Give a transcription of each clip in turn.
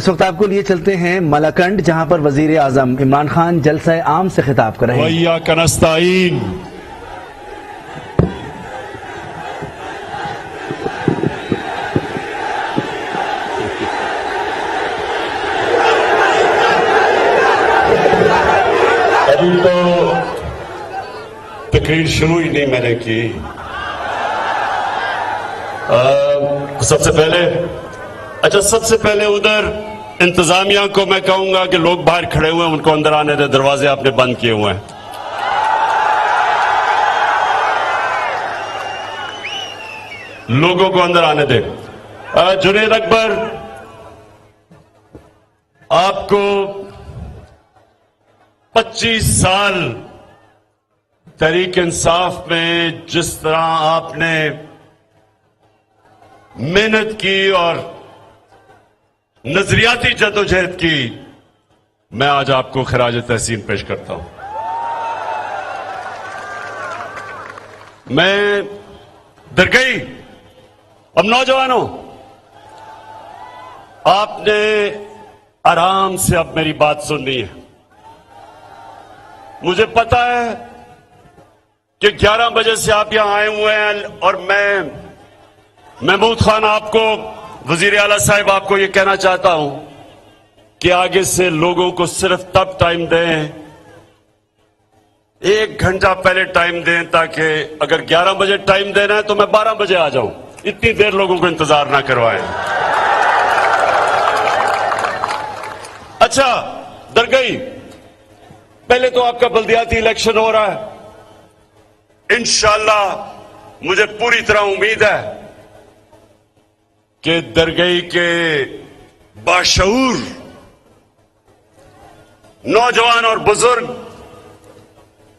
اس وقت آپ کو لیے چلتے ہیں ملاکنڈ، جہاں پر وزیر اعظم عمران خان جلسہ عام سے خطاب کر رہے ہیں۔ وَإِيَّاكَ نَسْتَعِينُ۔ ابھی تو تقریر شروع ہی نہیں میں نے کی۔ سب سے پہلے ادھر انتظامیہ کو میں کہوں گا کہ لوگ باہر کھڑے ہوئے ہیں، ان کو اندر آنے دے، دروازے آپ نے بند کیے ہوئے ہیں۔ لوگوں کو اندر آنے دے۔ جنید اکبر، آپ کو 25 سال تحریک انصاف میں جس طرح آپ نے محنت کی اور نظریاتی جدوجہد کی، میں آج آپ کو خراج تحسین پیش کرتا ہوں۔ میں درگئی، اب نوجوانوں، آپ نے آرام سے اب میری بات سننی ہے۔ مجھے پتا ہے کہ 11 بجے سے آپ یہاں آئے ہوئے ہیں، اور میں محمود خان آپ کو، وزیر اعلیٰ صاحب آپ کو یہ کہنا چاہتا ہوں کہ آگے سے لوگوں کو صرف تب ٹائم دیں، 1 گھنٹہ پہلے ٹائم دیں، تاکہ اگر 11 بجے ٹائم دینا ہے تو میں 12 بجے آ جاؤں، اتنی دیر لوگوں کو انتظار نہ کروائیں۔ اچھا درگئی، پہلے تو آپ کا بلدیاتی الیکشن ہو رہا ہے، انشاءاللہ مجھے پوری طرح امید ہے کہ درگئی کے باشعور نوجوان اور بزرگ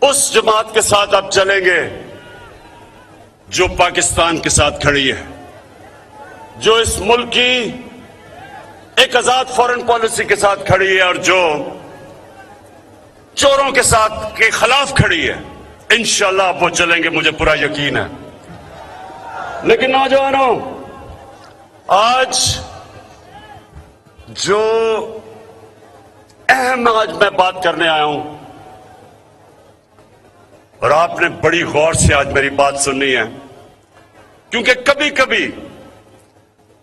اس جماعت کے ساتھ اب چلیں گے جو پاکستان کے ساتھ کھڑی ہے، جو اس ملک کی ایک آزاد فارن پالیسی کے ساتھ کھڑی ہے، اور جو چوروں کے ساتھ کے خلاف کھڑی ہے۔ انشاءاللہ اب وہ چلیں گے، مجھے پورا یقین ہے۔ لیکن نوجوانوں، آج جو اہم میں بات کرنے آیا ہوں، اور آپ نے بڑی غور سے آج میری بات سننی ہے، کیونکہ کبھی کبھی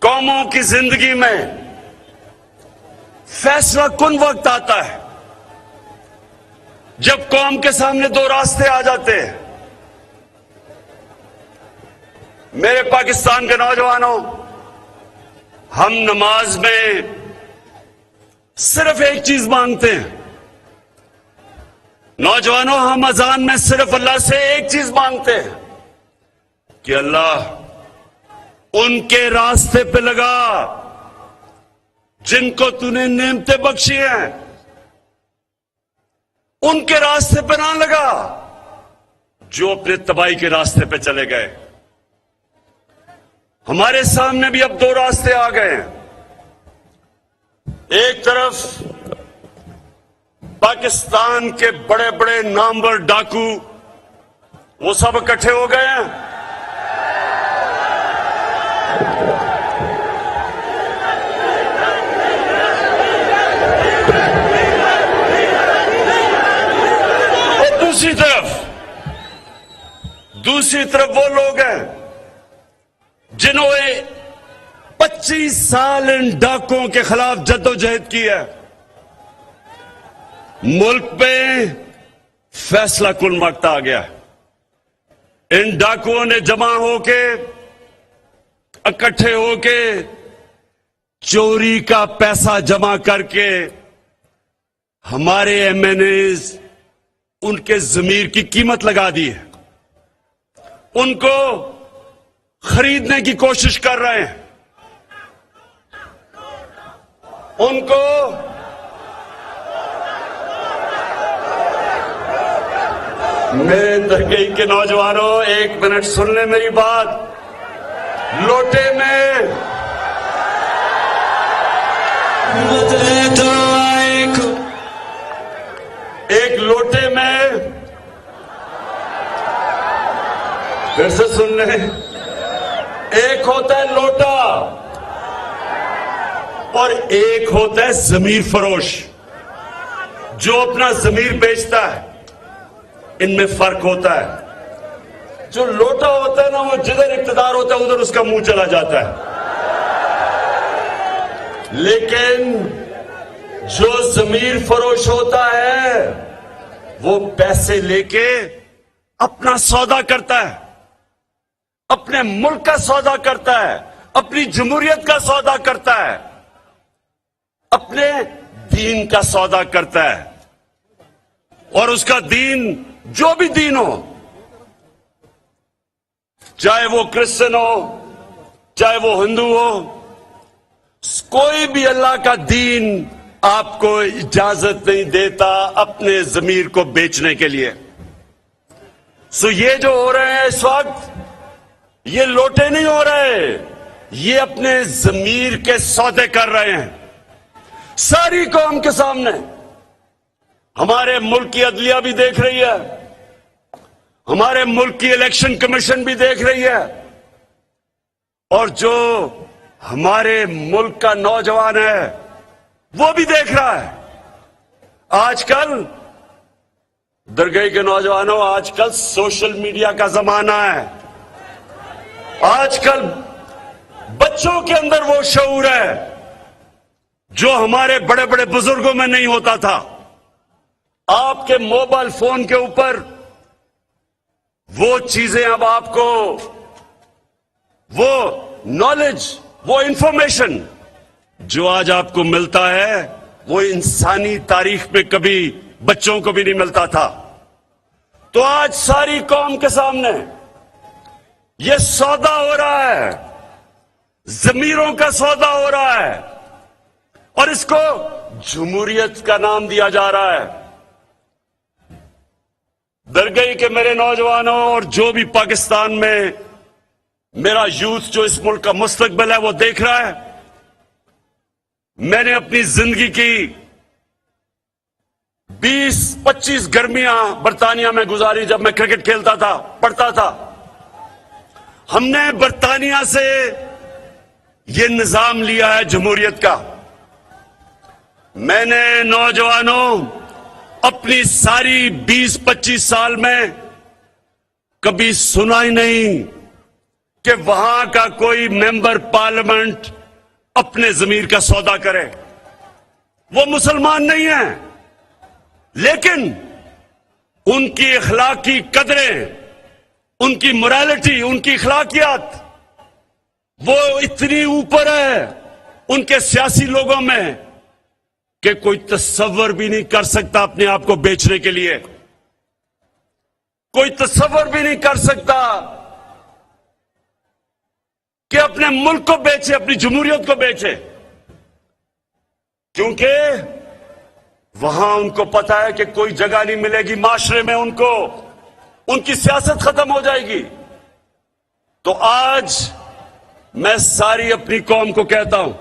قوموں کی زندگی میں فیصلہ کن وقت آتا ہے جب قوم کے سامنے 2 راستے آ جاتے ہیں۔ میرے پاکستان کے نوجوانوں، ہم نماز میں صرف ایک چیز مانگتے ہیں۔ نوجوانوں، ہم اذان میں صرف اللہ سے ایک چیز مانگتے ہیں کہ اللہ ان کے راستے پہ لگا جن کو تو نے نعمتیں بخشی ہیں، ان کے راستے پہ نہ لگا جو اپنے تباہی کے راستے پہ چلے گئے۔ ہمارے سامنے بھی اب 2 راستے آ گئے ہیں۔ ایک طرف پاکستان کے بڑے بڑے نامور ڈاکو، وہ سب اکٹھے ہو گئے ہیں۔ اور دوسری طرف وہ لوگ ہیں جنہوں نے 25 سال ان ڈاکوں کے خلاف جدوجہد کی ہے۔ ملک میں فیصلہ کن وقت آ گیا۔ ان ڈاکوؤں نے جمع ہو کے، اکٹھے ہو کے، چوری کا پیسہ جمع کر کے ہمارے ایم این ایز، ان کے ضمیر کی قیمت لگا دی ہے، ان کو خریدنے کی کوشش کر رہے ہیں، ان کو میرے درگئی کے نوجوانوں، 1 منٹ سن لیں میری بات۔ لوٹے میں ایک لوٹے میں، پھر سے سن لیں، ایک ہوتا ہے لوٹا، اور ایک ہوتا ہے ضمیر فروش جو اپنا ضمیر بیچتا ہے. ان میں فرق ہوتا ہے. جو لوٹا ہوتا ہے نا وہ جدھر اقتدار ہوتا ہے ادھر اس کا منہ چلا جاتا ہے. لیکن جو ضمیر فروش ہوتا ہے وہ پیسے لے کے اپنا سودا کرتا ہے, اپنے ملک کا سودا کرتا ہے, اپنی جمہوریت کا سودا کرتا ہے, اپنے دین کا سودا کرتا ہے. اور اس کا دین جو بھی دین ہو, چاہے وہ کرسچن ہو, چاہے وہ ہندو ہو, کوئی بھی اللہ کا دین آپ کو اجازت نہیں دیتا اپنے ضمیر کو بیچنے کے لیے. سو یہ جو ہو رہے ہیں اس وقت, یہ لوٹے نہیں ہو رہے, یہ اپنے ضمیر کے سودے کر رہے ہیں ساری قوم کے سامنے. ہمارے ملک کی عدلیہ بھی دیکھ رہی ہے, ہمارے ملک کی الیکشن کمیشن بھی دیکھ رہی ہے, اور جو ہمارے ملک کا نوجوان ہے وہ بھی دیکھ رہا ہے. آج کل درگاہ کے نوجوانوں, آج کل سوشل میڈیا کا زمانہ ہے. آج کل بچوں کے اندر وہ شعور ہے جو ہمارے بڑے بڑے بزرگوں میں نہیں ہوتا تھا. آپ کے موبائل فون کے اوپر وہ چیزیں اب آپ کو, وہ نالج, وہ انفارمیشن جو آج آپ کو ملتا ہے وہ انسانی تاریخ میں کبھی بچوں کو بھی نہیں ملتا تھا. تو آج ساری قوم کے سامنے یہ سودا ہو رہا ہے, ضمیروں کا سودا ہو رہا ہے, اور اس کو جمہوریت کا نام دیا جا رہا ہے. درگاہ کے میرے نوجوانوں اور جو بھی پاکستان میں میرا یوتھ جو اس ملک کا مستقبل ہے وہ دیکھ رہا ہے, میں نے اپنی زندگی کی 20-25 گرمیاں برطانیہ میں گزاری جب میں کرکٹ کھیلتا تھا, پڑھتا تھا. ہم نے برطانیہ سے یہ نظام لیا ہے جمہوریت کا. میں نے نوجوانوں اپنی ساری 20-25 سال میں کبھی سنا ہی نہیں کہ وہاں کا کوئی ممبر پارلیمنٹ اپنے ضمیر کا سودا کرے. وہ مسلمان نہیں ہیں لیکن ان کی اخلاقی قدریں, ان کی morality, ان کی اخلاقیات وہ اتنی اوپر ہے ان کے سیاسی لوگوں میں کہ کوئی تصور بھی نہیں کر سکتا اپنے آپ کو بیچنے کے لیے. کوئی تصور بھی نہیں کر سکتا کہ اپنے ملک کو بیچے, اپنی جمہوریت کو بیچے, کیونکہ وہاں ان کو پتا ہے کہ کوئی جگہ نہیں ملے گی معاشرے میں ان کو, ان کی سیاست ختم ہو جائے گی. تو آج میں ساری اپنی قوم کو کہتا ہوں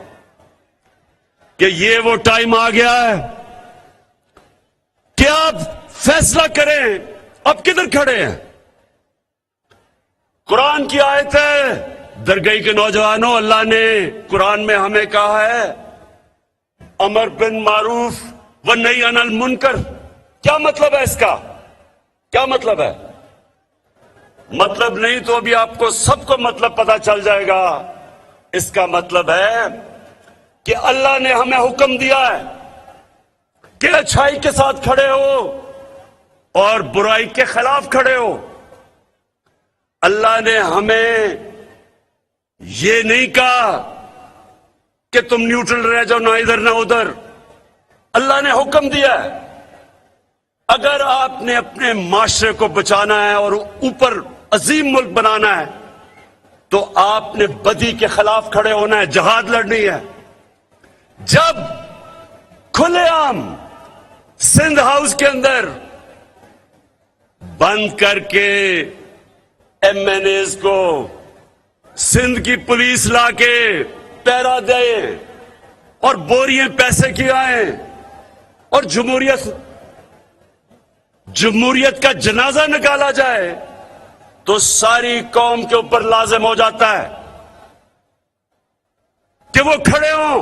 کہ یہ وہ ٹائم آ گیا ہے کہ آپ فیصلہ کریں. اب کدھر کھڑے ہیں؟ قرآن کی آیت ہے, درگاہ کے نوجوانوں, اللہ نے قرآن میں ہمیں کہا ہے امر بن معروف و نہی عن المنکر. کیا مطلب ہے اس کا؟ کیا مطلب ہے؟ مطلب نہیں تو ابھی آپ کو سب کو مطلب پتا چل جائے گا. اس کا مطلب ہے کہ اللہ نے ہمیں حکم دیا ہے کہ اچھائی کے ساتھ کھڑے ہو اور برائی کے خلاف کھڑے ہو. اللہ نے ہمیں یہ نہیں کہا کہ تم نیوٹرل رہ جاؤ, نہ ادھر نہ ادھر. اللہ نے حکم دیا ہے اگر آپ نے اپنے معاشرے کو بچانا ہے اور اوپر عظیم ملک بنانا ہے تو آپ نے بدی کے خلاف کھڑے ہونا ہے, جہاد لڑنی ہے. جب کھلے عام سندھ ہاؤس کے اندر بند کر کے ایم این ایز کو سندھ کی پولیس لا کے پہرا دے اور بوریاں پیسے کی آئیں اور جمہوریت کا جنازہ نکالا جائے تو ساری قوم کے اوپر لازم ہو جاتا ہے کہ وہ کھڑے ہوں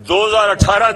2018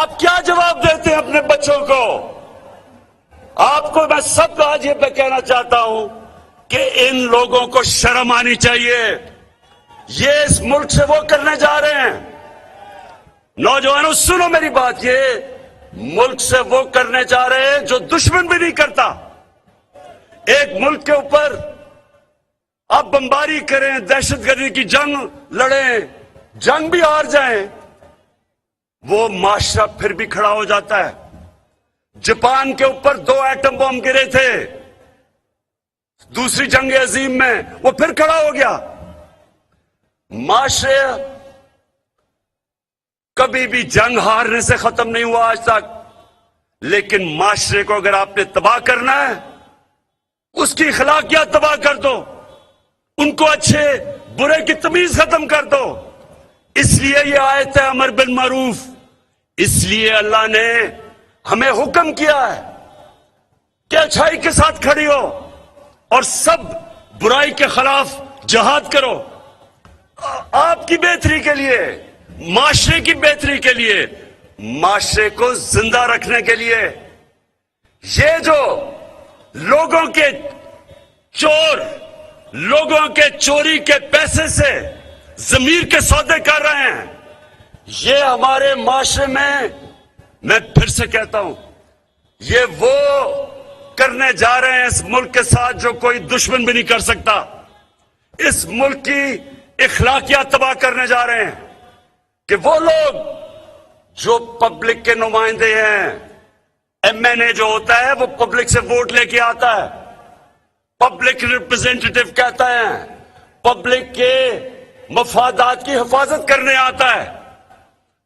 آپ کیا جواب دیتے ہیں اپنے بچوں کو؟ آپ کو میں سب کو آج یہ کہنا چاہتا ہوں کہ ان لوگوں کو شرم آنی چاہیے. یہ اس ملک سے وہ کرنے جا رہے ہیں. نوجوانوں سنو میری بات، یہ ملک سے وہ کرنے جا رہے ہیں جو دشمن بھی نہیں کرتا. ایک ملک کے اوپر آپ بمباری کریں، دہشت گردی کی جنگ لڑیں، جنگ بھی ہار جائیں، وہ معاشرہ پھر بھی کھڑا ہو جاتا ہے. جاپان کے اوپر 2 ایٹم بم گرے تھے دوسری جنگ عظیم میں، وہ پھر کھڑا ہو گیا. معاشرے کبھی بھی جنگ ہارنے سے ختم نہیں ہوا آج تک، لیکن معاشرے کو اگر آپ نے تباہ کرنا ہے، اس کی اخلاقیات تباہ کر دو، ان کو اچھے برے کی تمیز ختم کر دو. اس لیے یہ آیت ہے امر بالمعروف. اس لیے اللہ نے ہمیں حکم کیا ہے کہ اچھائی کے ساتھ کھڑی ہو اور سب برائی کے خلاف جہاد کرو. آپ کی بہتری کے لیے، معاشرے کی بہتری کے لیے، معاشرے کو زندہ رکھنے کے لیے. یہ جو لوگوں کے چور، لوگوں کے چوری کے پیسے سے ضمیر کے سودے کر رہے ہیں، یہ ہمارے معاشرے میں پھر سے کہتا ہوں، یہ وہ کرنے جا رہے ہیں اس ملک کے ساتھ جو کوئی دشمن بھی نہیں کر سکتا. اس ملک کی اخلاقیات تباہ کرنے جا رہے ہیں کہ وہ لوگ جو پبلک کے نمائندے ہیں، ایم این اے جو ہوتا ہے وہ پبلک سے ووٹ لے کے آتا ہے، پبلک ریپرزینٹیٹو کہتا ہے، پبلک کے مفادات کی حفاظت کرنے آتا ہے.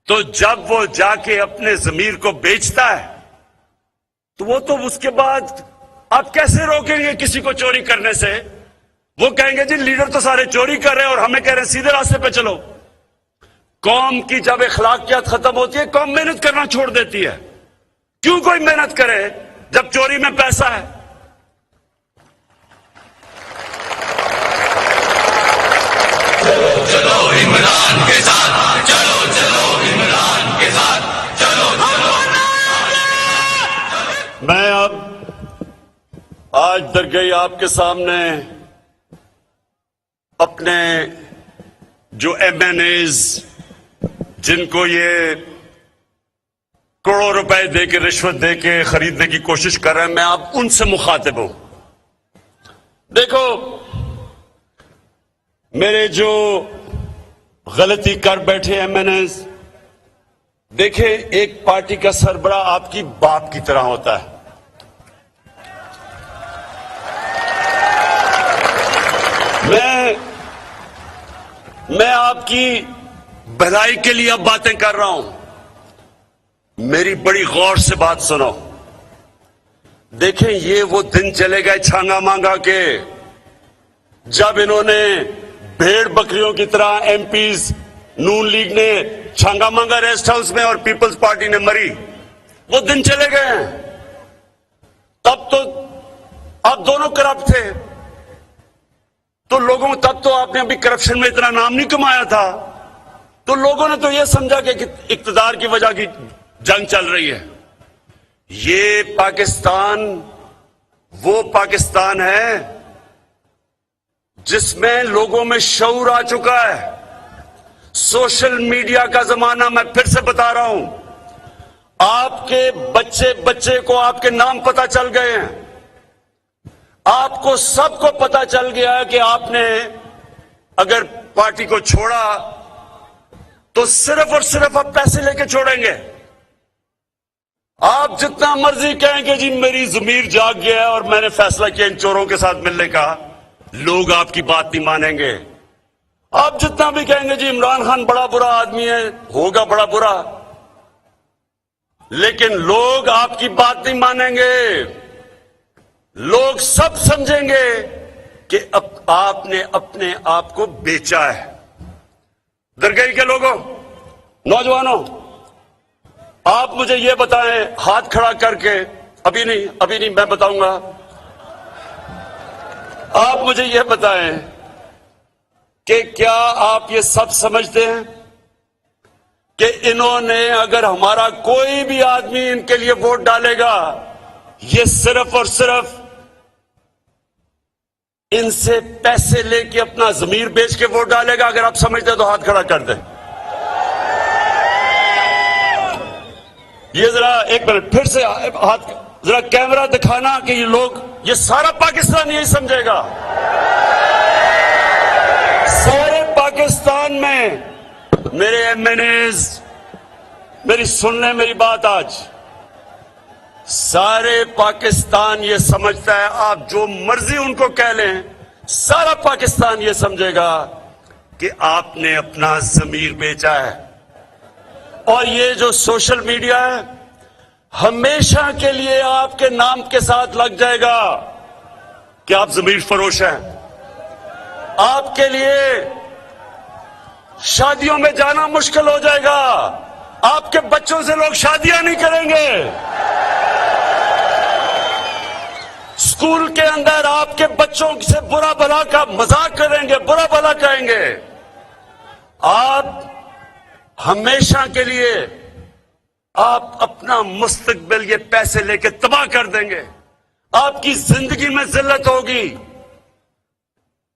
تو جب وہ جا کے اپنے ضمیر کو بیچتا ہے تو وہ تو اس کے بعد آپ کیسے روکیں گے کسی کو چوری کرنے سے؟ وہ کہیں گے جی لیڈر تو سارے چوری کر رہے ہیں اور ہمیں کہہ رہے ہیں سیدھے راستے پہ چلو. قوم کی جب اخلاقیات ختم ہوتی ہے، قوم محنت کرنا چھوڑ دیتی ہے. کیوں کوئی محنت کرے جب چوری میں پیسہ ہے؟ چلو عمران کے ساتھ، چلو چلو عمران کے ساتھ، چلو چلو. میں اب آج درگئی آپ کے سامنے اپنے جو ایم این ایز جن کو یہ کروڑوں روپے دے کے، رشوت دے کے خریدنے کی کوشش کر رہے ہیں، میں اب ان سے مخاطب ہوں. دیکھو، میرے جو غلطی کر بیٹھے ایم این ایز، دیکھیں ایک پارٹی کا سربراہ آپ کی باپ کی طرح ہوتا ہے. میں آپ کی بھلائی کے لیے اب باتیں کر رہا ہوں. میری بڑی غور سے بات سنو. دیکھیں یہ وہ دن چلے گئے چھانگا مانگا کے جب انہوں نے بھیڑ بکریوں کی طرح ایم پیز نون لیگ نے چھانگا مانگا ریسٹ ہاؤس میں اور پیپلز پارٹی نے مری. وہ دن چلے گئے ہیں. تب تو آپ دونوں کرپٹ تھے، تو لوگوں تب تو آپ نے ابھی کرپشن میں اتنا نام نہیں کمایا تھا، تو لوگوں نے تو یہ سمجھا کہ اقتدار کی وجہ کی جنگ چل رہی ہے. یہ پاکستان وہ پاکستان ہے جس میں لوگوں میں شعور آ چکا ہے. سوشل میڈیا کا زمانہ، میں پھر سے بتا رہا ہوں، آپ کے بچے کو آپ کے نام پتہ چل گئے ہیں. آپ کو سب کو پتہ چل گیا ہے کہ آپ نے اگر پارٹی کو چھوڑا تو صرف اور صرف آپ پیسے لے کے چھوڑیں گے. آپ جتنا مرضی کہیں کہ جی میری ضمیر جاگ گیا ہے اور میں نے فیصلہ کیا ان چوروں کے ساتھ ملنے کا، لوگ آپ کی بات نہیں مانیں گے. آپ جتنا بھی کہیں گے جی عمران خان بڑا برا آدمی ہے، ہوگا بڑا برا، لیکن لوگ آپ کی بات نہیں مانیں گے. لوگ سب سمجھیں گے کہ اب آپ نے اپنے آپ کو بیچا ہے. درگئی کے لوگوں، نوجوانوں، آپ مجھے یہ بتائیں ہاتھ کھڑا کر کے، ابھی نہیں میں بتاؤں گا. آپ مجھے یہ بتائیں کہ کیا آپ یہ سب سمجھتے ہیں کہ انہوں نے اگر ہمارا کوئی بھی آدمی ان کے لیے ووٹ ڈالے گا، یہ صرف اور صرف ان سے پیسے لے کے اپنا ضمیر بیچ کے ووٹ ڈالے گا۔ اگر آپ سمجھتے ہیں تو ہاتھ کھڑا کر دیں۔ یہ ذرا ایک منٹ پھر سے ہاتھ، ذرا کیمرہ دکھانا کہ یہ لوگ، یہ سارا پاکستان یہی سمجھے گا۔ سارے پاکستان میں میرے ایم این ایز، میری سن لیں میری بات آج، سارے پاکستان یہ سمجھتا ہے، آپ جو مرضی ان کو کہہ لیں، سارا پاکستان یہ سمجھے گا کہ آپ نے اپنا ضمیر بیچا ہے۔ اور یہ جو سوشل میڈیا ہے ہمیشہ کے لیے آپ کے نام کے ساتھ لگ جائے گا کہ آپ ضمیر فروش ہیں۔ آپ کے لیے شادیوں میں جانا مشکل ہو جائے گا، آپ کے بچوں سے لوگ شادیاں نہیں کریں گے، اسکول کے اندر آپ کے بچوں سے برا بھلا کا مذاق کریں گے، برا بھلا کہیں گے۔ آپ ہمیشہ کے لیے آپ اپنا مستقبل یہ پیسے لے کے تباہ کر دیں گے، آپ کی زندگی میں ذلت ہوگی۔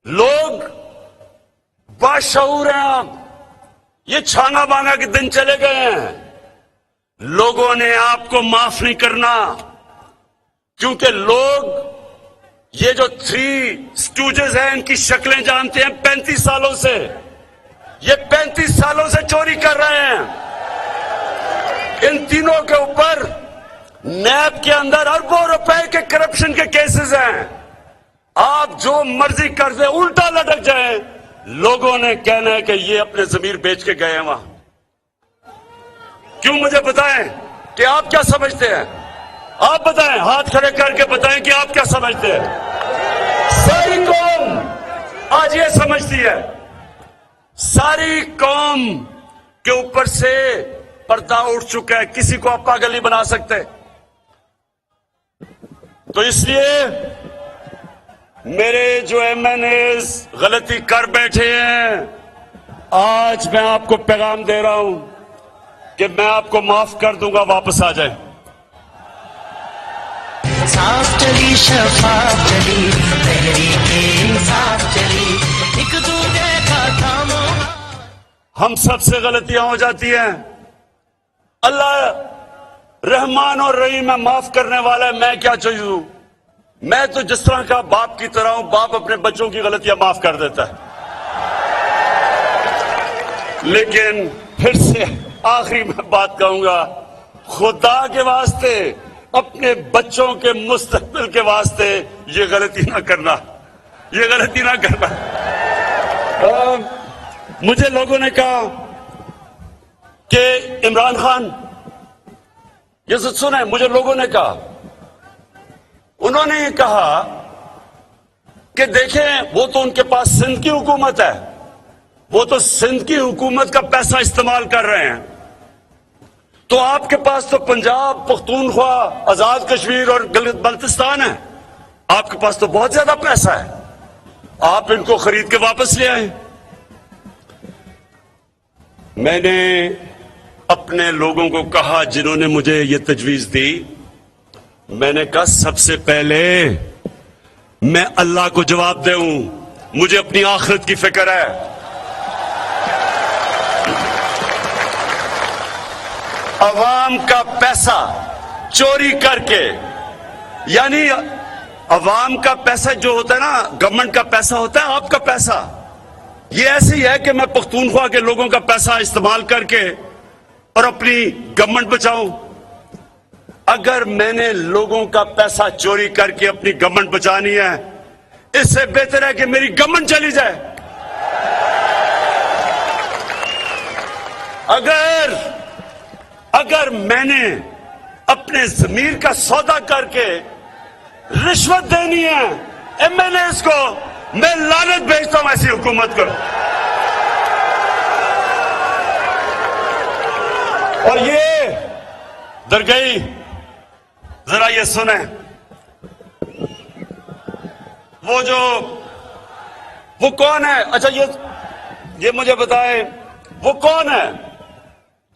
لوگ باشعور ہیں، آپ یہ چھانا بانگا کے دن چلے گئے ہیں، لوگوں نے آپ کو معاف نہیں کرنا، کیونکہ لوگ یہ جو 3 اسٹوجز ہیں ان کی شکلیں جانتے ہیں 35 سالوں سے، یہ 35 سالوں سے چوری کر رہے ہیں۔ ان تینوں کے اوپر نیب کے اندر اربوں روپے کے کرپشن کے کیسز ہیں۔ آپ جو مرضی کر دیں، الٹا لٹک جائیں، لوگوں نے کہنا ہے کہ یہ اپنے ضمیر بیچ کے گئے ہیں وہاں۔ کیوں؟ مجھے بتائیں کہ آپ کیا سمجھتے ہیں، آپ بتائیں، ہاتھ کھڑے کر کے بتائیں کہ آپ کیا سمجھتے ہیں۔ ساری قوم آج یہ سمجھتی ہے، ساری قوم کے اوپر سے پردہ اٹھ چکا ہے، کسی کو آپ پاگل نہیں بنا سکتے۔ تو اس لیے میرے جو ایم این ایز غلطی کر بیٹھے ہیں، آج میں آپ کو پیغام دے رہا ہوں کہ میں آپ کو معاف کر دوں گا، واپس آ جائیں۔ صاف چلی شفاف چلی تحریک انصاف چلی ایک دوسرے کا تھامو۔ ہم سب سے غلطیاں ہو جاتی ہیں، اللہ رحمان اور رحیم ہے، معاف کرنے والا ہے۔ میں کیا چیز ہوں؟ میں تو جس طرح کا باپ کی طرح ہوں، باپ اپنے بچوں کی غلطیاں معاف کر دیتا ہے۔ لیکن پھر سے آخری میں بات کہوں گا، خدا کے واسطے، اپنے بچوں کے مستقبل کے واسطے یہ غلطی نہ کرنا، یہ غلطی نہ کرنا۔ مجھے لوگوں نے کہا کہ عمران خان، یہ سنیں، مجھے لوگوں نے کہا، انہوں نے یہ کہا کہ دیکھیں وہ تو ان کے پاس سندھ کی حکومت ہے، وہ تو سندھ کی حکومت کا پیسہ استعمال کر رہے ہیں، تو آپ کے پاس تو پنجاب، پختونخوا، آزاد کشمیر اور بلتستان ہے، آپ کے پاس تو بہت زیادہ پیسہ ہے، آپ ان کو خرید کے واپس لے آئیں۔ میں نے اپنے لوگوں کو کہا جنہوں نے مجھے یہ تجویز دی، میں نے کہا سب سے پہلے میں اللہ کو جواب دوں، مجھے اپنی آخرت کی فکر ہے۔ عوام کا پیسہ چوری کر کے، یعنی عوام کا پیسہ جو ہوتا ہے نا، گورنمنٹ کا پیسہ ہوتا ہے، آپ کا پیسہ، یہ ایسے ہی ہے کہ میں پختونخوا کے لوگوں کا پیسہ استعمال کر کے اور اپنی گورنمنٹ بچاؤں۔ اگر میں نے لوگوں کا پیسہ چوری کر کے اپنی گورنمنٹ بچانی ہے، اس سے بہتر ہے کہ میری گورنمنٹ چلی جائے۔ اگر میں نے اپنے ضمیر کا سودا کر کے رشوت دینی ہے ایم این ایز کو، میں لعنت بھیجتا ہوں ایسی حکومت کو۔ اور یہ درگئی، ذرا یہ سنیں، وہ کون ہے؟ اچھا یہ مجھے بتائیں، وہ کون ہے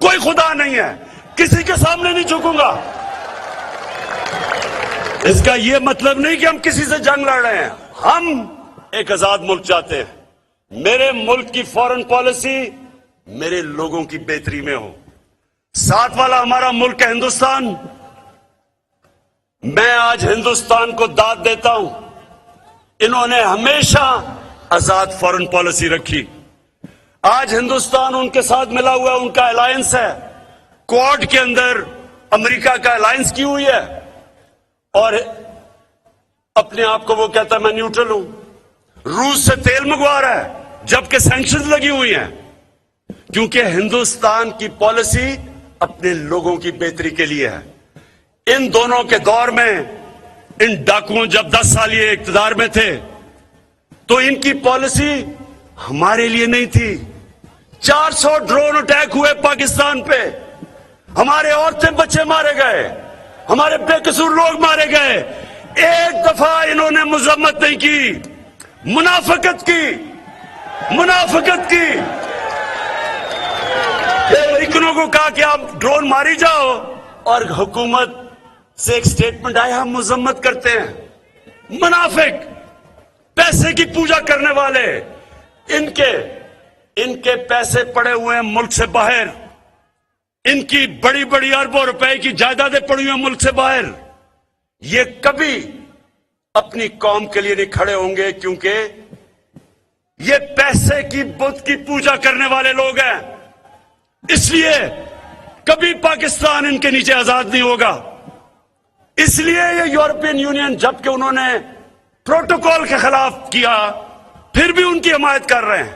کوئی خدا نہیں ہے, کسی کے سامنے نہیں جھکوں گا. اس کا یہ مطلب نہیں کہ ہم کسی سے جنگ لڑ رہے ہیں. ہم ایک آزاد ملک چاہتے ہیں. میرے ملک کی فورن پالیسی میرے لوگوں کی بہتری میں ہو. ساتھ والا ہمارا ملک ہے ہندوستان. میں آج ہندوستان کو داد دیتا ہوں. انہوں نے ہمیشہ آزاد فورن پالیسی رکھی. آج ہندوستان ان کے ساتھ ملا ہوا ہے, ان کا الائنس ہے. کوڈ کے اندر امریکہ کا الائنس کی ہوئی ہے, اور اپنے آپ کو وہ کہتا ہے میں نیوٹرل ہوں. روس سے تیل منگوا رہا ہے جبکہ سینکشنز لگی ہوئی ہیں, کیونکہ ہندوستان کی پالیسی اپنے لوگوں کی بہتری کے لیے ہے. ان دونوں کے دور میں ان ڈاکوؤں جب 10 سال یہ اقتدار میں تھے تو ان کی پالیسی ہمارے لیے نہیں تھی. 400 ڈرون اٹیک ہوئے پاکستان پہ, ہمارے عورتیں بچے مارے گئے, ہمارے بے قصور لوگ مارے گئے. ایک دفعہ انہوں نے مذمت نہیں کی, منافقت کی. امریکنوں کو کہا کہ آپ ڈرون ماری جاؤ, اور حکومت سے ایک سٹیٹمنٹ آیا ہم مذمت کرتے ہیں. منافق, پیسے کی پوجا کرنے والے. ان کے پیسے پڑے ہوئے ہیں ملک سے باہر. ان کی بڑی بڑی اربوں روپے کی جائیدادیں پڑی ہوئی ہیں ملک سے باہر. یہ کبھی اپنی قوم کے لیے نہیں کھڑے ہوں گے, کیونکہ یہ پیسے کی بت کی پوجا کرنے والے لوگ ہیں. اس لیے کبھی پاکستان ان کے نیچے آزاد نہیں ہوگا. اس لیے یہ یورپین یونین جبکہ انہوں نے پروٹوکول کے خلاف کیا پھر بھی ان کی حمایت کر رہے ہیں.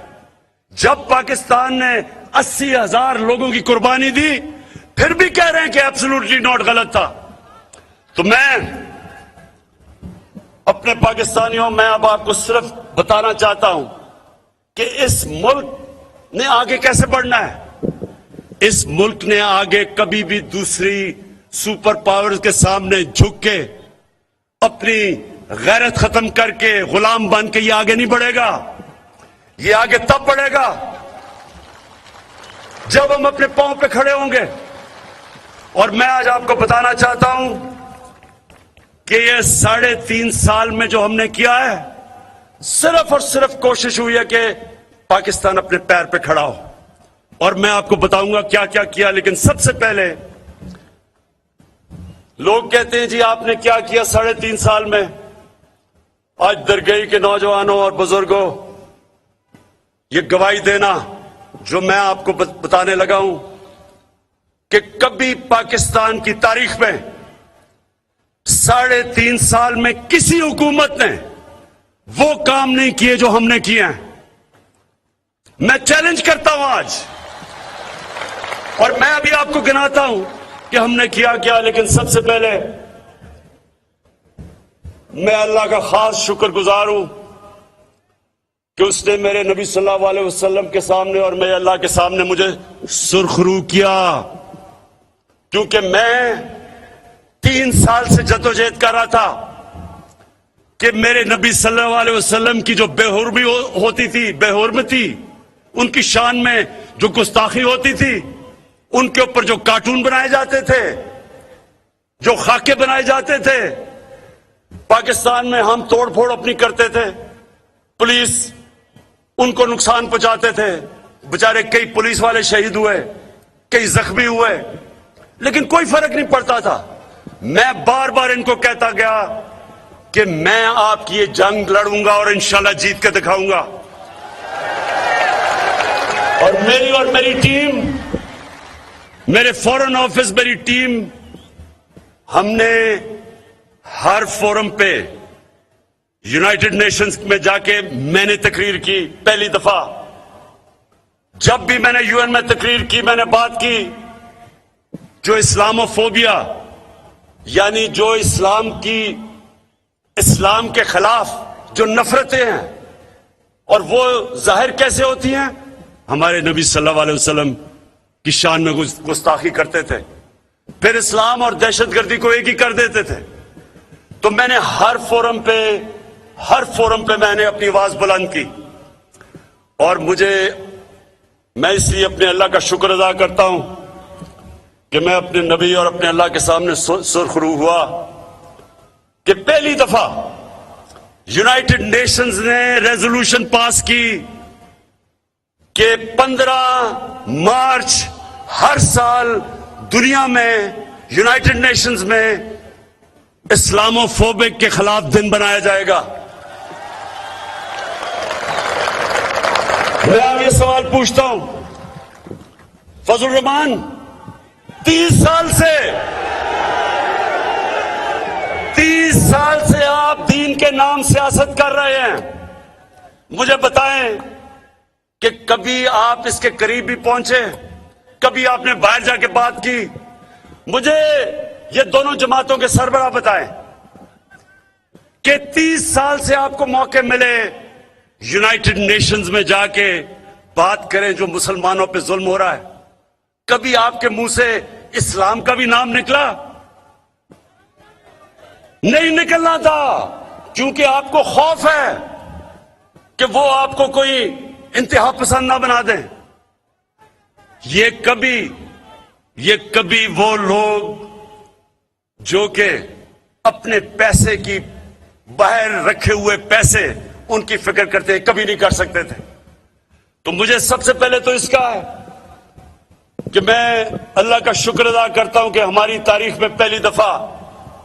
جب پاکستان نے 80,000 لوگوں کی قربانی دی پھر بھی کہہ رہے ہیں کہ ایبسولوٹلی ناٹ, غلط تھا. تو میں اپنے پاکستانیوں, میں اب آپ کو صرف بتانا چاہتا ہوں کہ اس ملک نے آگے کیسے بڑھنا ہے. اس ملک نے آگے کبھی بھی دوسری سپر پاورز کے سامنے جھک کے اپنی غیرت ختم کر کے غلام بن کے یہ آگے نہیں بڑھے گا. یہ آگے تب بڑھے گا جب ہم اپنے پاؤں پہ کھڑے ہوں گے. اور میں آج آپ کو بتانا چاہتا ہوں کہ یہ 3.5 سال میں جو ہم نے کیا ہے, صرف اور صرف کوشش ہوئی ہے کہ پاکستان اپنے پیر پہ کھڑا ہو. اور میں آپ کو بتاؤں گا کیا کیا کیا. لیکن سب سے پہلے لوگ کہتے ہیں جی آپ نے کیا کیا 3.5 سال میں. آج درگئی کے نوجوانوں اور بزرگوں, یہ گواہی دینا جو میں آپ کو بتانے لگا ہوں کہ کبھی پاکستان کی تاریخ میں 3.5 سال میں کسی حکومت نے وہ کام نہیں کیے جو ہم نے کیے ہیں. میں چیلنج کرتا ہوں آج, اور میں ابھی آپ کو گناتا ہوں کہ ہم نے کیا کیا. لیکن سب سے پہلے میں اللہ کا خاص شکر گزار ہوں کہ اس نے میرے نبی صلی اللہ علیہ وسلم کے سامنے اور میرے اللہ کے سامنے مجھے سرخرو کیا, کیونکہ میں 3 سال سے جدوجہد کر رہا تھا کہ میرے نبی صلی اللہ علیہ وسلم کی جو بے حرمی ہوتی تھی, بے حرمتی, ان کی شان میں جو گستاخی ہوتی تھی, ان کے اوپر جو کارٹون بنائے جاتے تھے, جو خاکے بنائے جاتے تھے, پاکستان میں ہم توڑ پھوڑ اپنی کرتے تھے, پولیس ان کو نقصان پہنچاتے تھے, بچارے کئی پولیس والے شہید ہوئے, کئی زخمی ہوئے, لیکن کوئی فرق نہیں پڑتا تھا. میں بار بار ان کو کہتا گیا کہ میں آپ کی یہ جنگ لڑوں گا اور انشاءاللہ جیت کے دکھاؤں گا. اور میری ٹیم, میرے فورن آفس, میری ٹیم, ہم نے ہر فورم پہ یونائٹڈ نیشنز میں جا کے میں نے تقریر کی. پہلی دفعہ جب بھی میں نے یو این میں تقریر کی, میں نے بات کی جو اسلاموفوبیا, یعنی جو اسلام کے خلاف جو نفرتیں ہیں, اور وہ ظاہر کیسے ہوتی ہیں, ہمارے نبی صلی اللہ علیہ وسلم کی شان میں گستاخی کرتے تھے, پھر اسلام اور دہشت گردی کو ایک ہی کر دیتے تھے. تو میں نے ہر فورم پہ میں نے اپنی آواز بلند کی. اور میں اس لیے اپنے اللہ کا شکر ادا کرتا ہوں کہ میں اپنے نبی اور اپنے اللہ کے سامنے سرخ روح ہوا کہ پہلی دفعہ یونائٹڈ نیشنز نے ریزولوشن پاس کی کہ 15 مارچ ہر سال دنیا میں یونائٹڈ نیشنز میں اسلامو فوبک کے خلاف دن بنایا جائے گا. میں آپ یہ سوال پوچھتا ہوں, فضل الرحمان 30 سال سے آپ دین کے نام سیاست کر رہے ہیں. مجھے بتائیں کہ کبھی آپ اس کے قریب بھی پہنچے؟ کبھی آپ نے باہر جا کے بات کی؟ مجھے یہ دونوں جماعتوں کے سربراہ بتائیں کہ 30 سال سے آپ کو موقع ملے یونائٹڈ نیشنز میں جا کے بات کریں جو مسلمانوں پہ ظلم ہو رہا ہے. کبھی آپ کے منہ سے اسلام کا بھی نام نکلا؟ نہیں نکلنا تھا, کیونکہ آپ کو خوف ہے کہ وہ آپ کو کوئی انتہا پسند نہ بنا دیں. یہ کبھی وہ لوگ جو کہ اپنے پیسے کی باہر رکھے ہوئے پیسے ان کی فکر کرتے کبھی نہیں کر سکتے تھے. تو مجھے سب سے پہلے تو اس کا ہے کہ میں اللہ کا شکر ادا کرتا ہوں کہ ہماری تاریخ میں پہلی دفعہ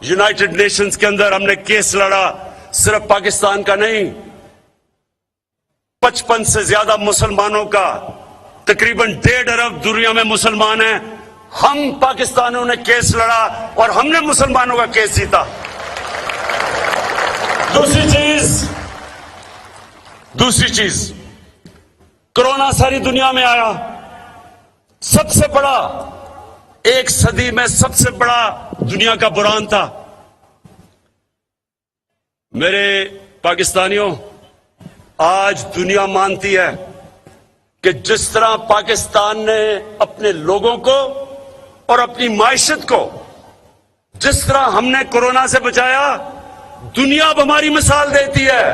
یونائٹڈ نیشنز کے اندر ہم نے کیس لڑا, صرف پاکستان کا نہیں, 55 سے زیادہ مسلمانوں کا, تقریباً 1.5 ارب دنیا میں مسلمان ہیں. ہم پاکستانیوں نے کیس لڑا اور ہم نے مسلمانوں کا کیس جیتا. دوسری چیز کرونا ساری دنیا میں آیا, سب سے بڑا, ایک صدی میں سب سے بڑا دنیا کا بحران تھا. میرے پاکستانیوں, آج دنیا مانتی ہے کہ جس طرح پاکستان نے اپنے لوگوں کو اور اپنی معیشت کو جس طرح ہم نے کورونا سے بچایا, دنیا اب ہماری مثال دیتی ہے.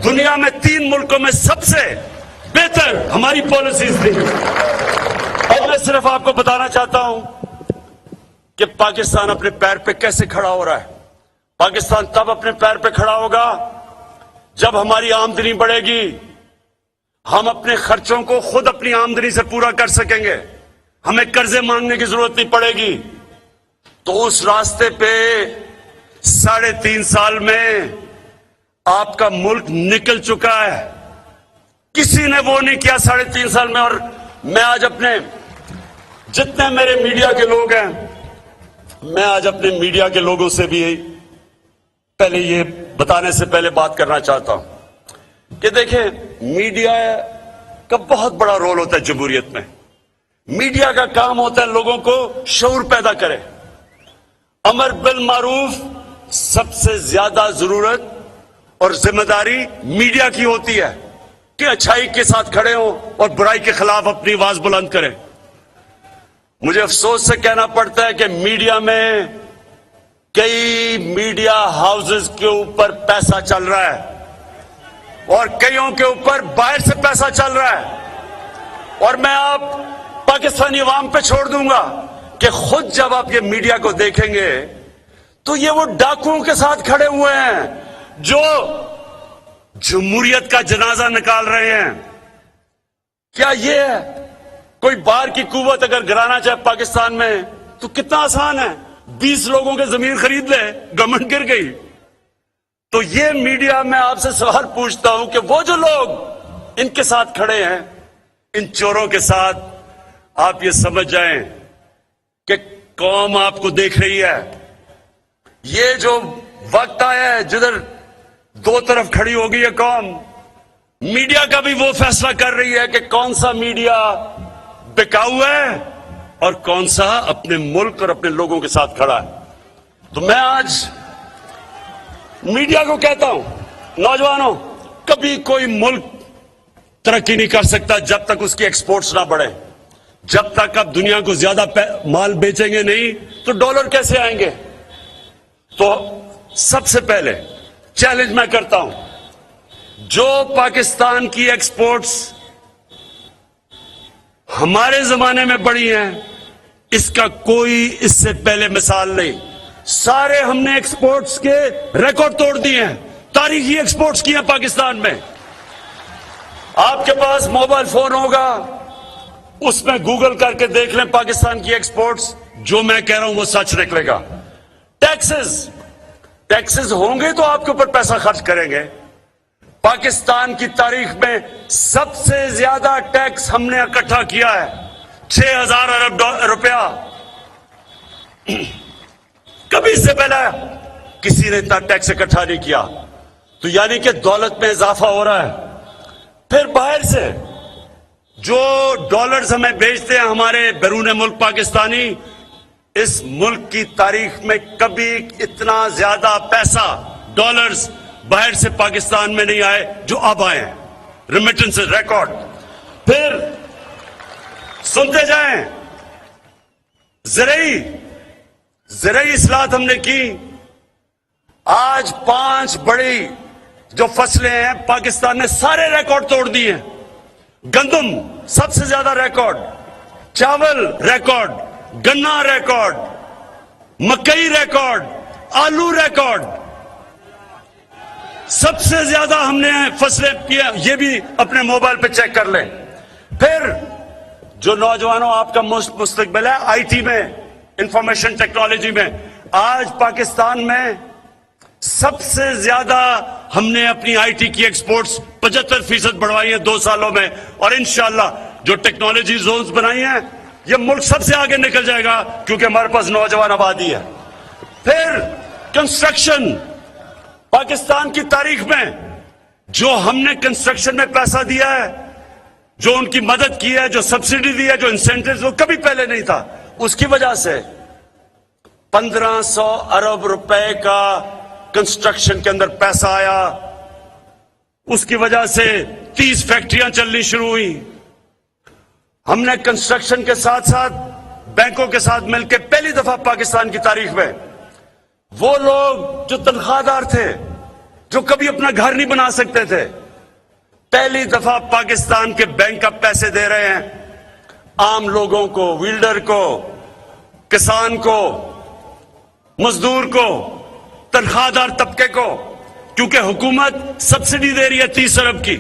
دنیا میں 3 ملکوں میں سب سے بہتر ہماری پالیسیز تھی. اور میں صرف آپ کو بتانا چاہتا ہوں کہ پاکستان اپنے پیر پہ کیسے کھڑا ہو رہا ہے. پاکستان تب اپنے پیر پہ کھڑا ہوگا جب ہماری آمدنی بڑھے گی, ہم اپنے خرچوں کو خود اپنی آمدنی سے پورا کر سکیں گے, ہمیں قرضے مانگنے کی ضرورت نہیں پڑے گی. تو اس راستے پہ 3.5 سال میں آپ کا ملک نکل چکا ہے. کسی نے وہ نہیں کیا 3.5 سال میں. اور میں آج اپنے جتنے میرے میڈیا کے لوگ ہیں, میں آج اپنے میڈیا کے لوگوں سے بھی پہلے یہ بتانے سے پہلے بات کرنا چاہتا ہوں کہ دیکھیں, میڈیا کا بہت بڑا رول ہوتا ہے جمہوریت میں. میڈیا کا کام ہوتا ہے لوگوں کو شعور پیدا کرے. امر بالمعروف سب سے زیادہ ضرورت اور ذمہ داری میڈیا کی ہوتی ہے کہ اچھائی کے ساتھ کھڑے ہوں اور برائی کے خلاف اپنی آواز بلند کریں. مجھے افسوس سے کہنا پڑتا ہے کہ میڈیا میں کئی میڈیا ہاؤسز کے اوپر پیسہ چل رہا ہے اور کئیوں کے اوپر باہر سے پیسہ چل رہا ہے. اور میں آپ پاکستانی عوام پہ چھوڑ دوں گا کہ خود جب آپ یہ میڈیا کو دیکھیں گے تو یہ وہ ڈاکوؤں کے ساتھ کھڑے ہوئے ہیں جو جمہوریت کا جنازہ نکال رہے ہیں. کیا یہ ہے کوئی باہر کی قوت اگر گرانا چاہے پاکستان میں تو کتنا آسان ہے, 20 لوگوں کے زمین خرید لے, گورنمنٹ گر گئی. تو یہ میڈیا, میں آپ سے سوال پوچھتا ہوں کہ وہ جو لوگ ان کے ساتھ کھڑے ہیں, ان چوروں کے ساتھ, آپ یہ سمجھ جائیں کہ قوم آپ کو دیکھ رہی ہے. یہ جو وقت آیا ہے جدھر 2 طرف کھڑی ہوگی یہ قوم, میڈیا کا بھی وہ فیصلہ کر رہی ہے کہ کون سا میڈیا بکاؤ ہے اور کون سا اپنے ملک اور اپنے لوگوں کے ساتھ کھڑا ہے. تو میں آج میڈیا کو کہتا ہوں, نوجوانوں, کبھی کوئی ملک ترقی نہیں کر سکتا جب تک اس کی ایکسپورٹس نہ بڑھے. جب تک آپ دنیا کو زیادہ مال بیچیں گے نہیں تو ڈالر کیسے آئیں گے. تو سب سے پہلے چیلنج میں کرتا ہوں, جو پاکستان کی ایکسپورٹس ہمارے زمانے میں بڑھی ہیں اس کا کوئی اس سے پہلے مثال نہیں. سارے ہم نے ایکسپورٹس کے ریکارڈ توڑ دیے ہیں, تاریخی ایکسپورٹس کیے ہیں پاکستان میں. آپ کے پاس موبائل فون ہوگا, اس میں گوگل کر کے دیکھ لیں پاکستان کی ایکسپورٹس, جو میں کہہ رہا ہوں وہ سچ نکلے گا. ٹیکسز ہوں گے تو آپ کے اوپر پیسہ خرچ کریں گے. پاکستان کی تاریخ میں سب سے زیادہ ٹیکس ہم نے اکٹھا کیا ہے, 6,000 ارب روپیہ. کبھی اس سے پہلے کسی نے اتنا ٹیکس اکٹھا نہیں کیا. تو یعنی کہ دولت میں اضافہ ہو رہا ہے. پھر باہر سے جو ڈالرز ہمیں بھیجتے ہیں ہمارے بیرون ملک پاکستانی, اس ملک کی تاریخ میں کبھی اتنا زیادہ پیسہ ڈالرز باہر سے پاکستان میں نہیں آئے جو اب آئے ہیں. Remittance record. پھر سنتے جائیں, زرعی اصلاحات ہم نے کی. آج 5 بڑی جو فصلیں ہیں پاکستان نے سارے ریکارڈ توڑ دیے ہیں. گندم سب سے زیادہ ریکارڈ, چاول ریکارڈ, گنا ریکارڈ, مکئی ریکارڈ, آلو ریکارڈ. سب سے زیادہ ہم نے فصلیں کیا, یہ بھی اپنے موبائل پہ چیک کر لیں. پھر جو نوجوانوں آپ کا مستقبل ہے آئی ٹی میں, انفارمیشن ٹیکنالوجی میں, آج پاکستان میں سب سے زیادہ ہم نے اپنی آئی ٹی کی ایکسپورٹس 75% بڑھوائی ہیں 2 سالوں میں. اور انشاءاللہ جو ٹیکنالوجی زونز بنائی ہیں یہ ملک سب سے آگے نکل جائے گا, کیونکہ ہمارے پاس نوجوان آبادی ہے. پھر کنسٹرکشن, پاکستان کی تاریخ میں جو ہم نے کنسٹرکشن میں پیسہ دیا ہے, جو ان کی مدد کی ہے, جو سبسڈی دی ہے, جو انسینٹیوز, وہ کبھی پہلے نہیں تھا. اس کی وجہ سے 1500 ارب روپے کا کنسٹرکشن کے اندر پیسہ آیا. اس کی وجہ سے 30 فیکٹریاں چلنی شروع ہوئی. ہم نے کنسٹرکشن کے ساتھ ساتھ بینکوں کے ساتھ مل کے پہلی دفعہ پاکستان کی تاریخ میں وہ لوگ جو تنخواہ دار تھے, جو کبھی اپنا گھر نہیں بنا سکتے تھے, پہلی دفعہ پاکستان کے بینک اب پیسے دے رہے ہیں عام لوگوں کو, ویلڈر کو, کسان کو, مزدور کو, تنخواہ دار طبقے کو, کیونکہ حکومت سبسڈی دے رہی ہے 30 ارب کی.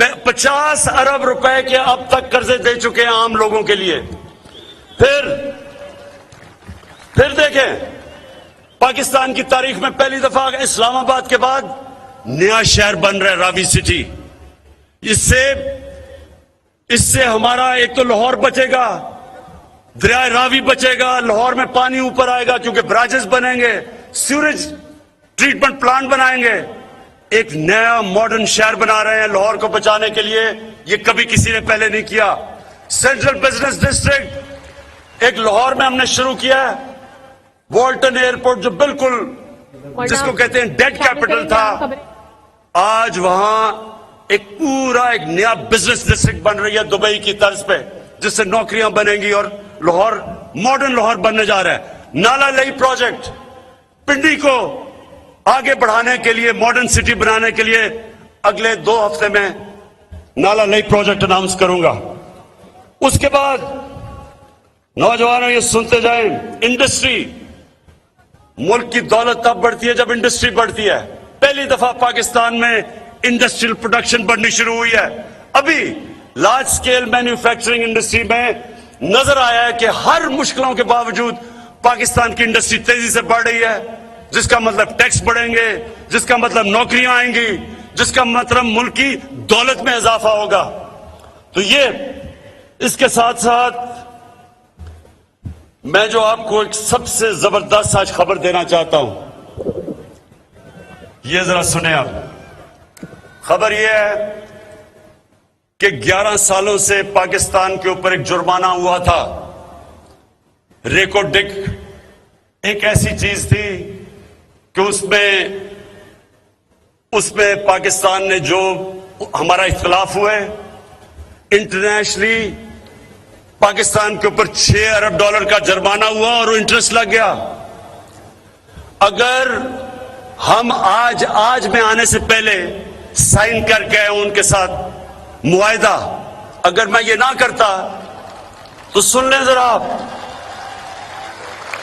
50 ارب روپے کے اب تک قرضے دے چکے ہیں عام لوگوں کے لیے. پھر دیکھیں, پاکستان کی تاریخ میں پہلی دفعہ اسلام آباد کے بعد نیا شہر بن رہا ہے, راوی سٹی. اس سے ہمارا ایک تو لاہور بچے گا, دریائے راوی بچے گا, لاہور میں پانی اوپر آئے گا کیونکہ براجز بنیں گے, سیوریج ٹریٹمنٹ پلانٹ بنائیں گے. ایک نیا ماڈرن شہر بنا رہے ہیں لاہور کو بچانے کے لیے, یہ کبھی کسی نے پہلے نہیں کیا. سینٹرل بزنس ڈسٹرکٹ ایک لاہور میں ہم نے شروع کیا ہے. والٹن ایئرپورٹ جو بالکل جس کو کہتے ہیں ڈیڈ کیپٹل تھا, آج وہاں ایک پورا ایک نیا بزنس ڈسٹرکٹ بن رہی ہے دبئی کی طرز پہ, جس سے نوکریاں بنیں گی اور لاہور ماڈرن لاہور بننے جا رہا ہے. نالا لئی پروجیکٹ پنڈی کو آگے بڑھانے کے لیے, ماڈرن سٹی بنانے کے لیے اگلے 2 ہفتے میں نالا لئی پروجیکٹ اناؤنس کروں گا. اس کے بعد نوجوانوں یہ سنتے جائیں, انڈسٹری, ملک کی دولت تب بڑھتی ہے جب انڈسٹری بڑھتی ہے. پہلی دفعہ پاکستان میں انڈسٹریل پروڈکشن بڑھنی شروع ہوئی ہے. ابھی لارج سکیل مینوفیکچرنگ انڈسٹری میں نظر آیا ہے کہ ہر مشکلوں کے باوجود پاکستان کی انڈسٹری تیزی سے بڑھ رہی ہے, جس کا مطلب ٹیکس بڑھیں گے, جس کا مطلب نوکریاں آئیں گی, جس کا مطلب ملک کی دولت میں اضافہ ہوگا. تو یہ اس کے ساتھ ساتھ میں جو آپ کو ایک سب سے زبردست آج خبر دینا چاہتا ہوں, یہ ذرا سنیں آپ. خبر یہ ہے کہ 11 سالوں سے پاکستان کے اوپر ایک جرمانہ ہوا تھا. ریکو ڈک ایک ایسی چیز تھی کہ اس میں پاکستان نے جو ہمارا اختلاف ہوئے, انٹرنیشنلی پاکستان کے اوپر 6 ارب ڈالر کا جرمانہ ہوا اور انٹرسٹ لگ گیا. اگر ہم آج میں آنے سے پہلے سائن کر کے ان کے ساتھ معاہدہ, اگر میں یہ نہ کرتا تو سن لیں ذرا آپ,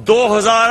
2000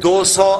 200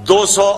200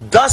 10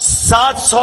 700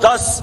10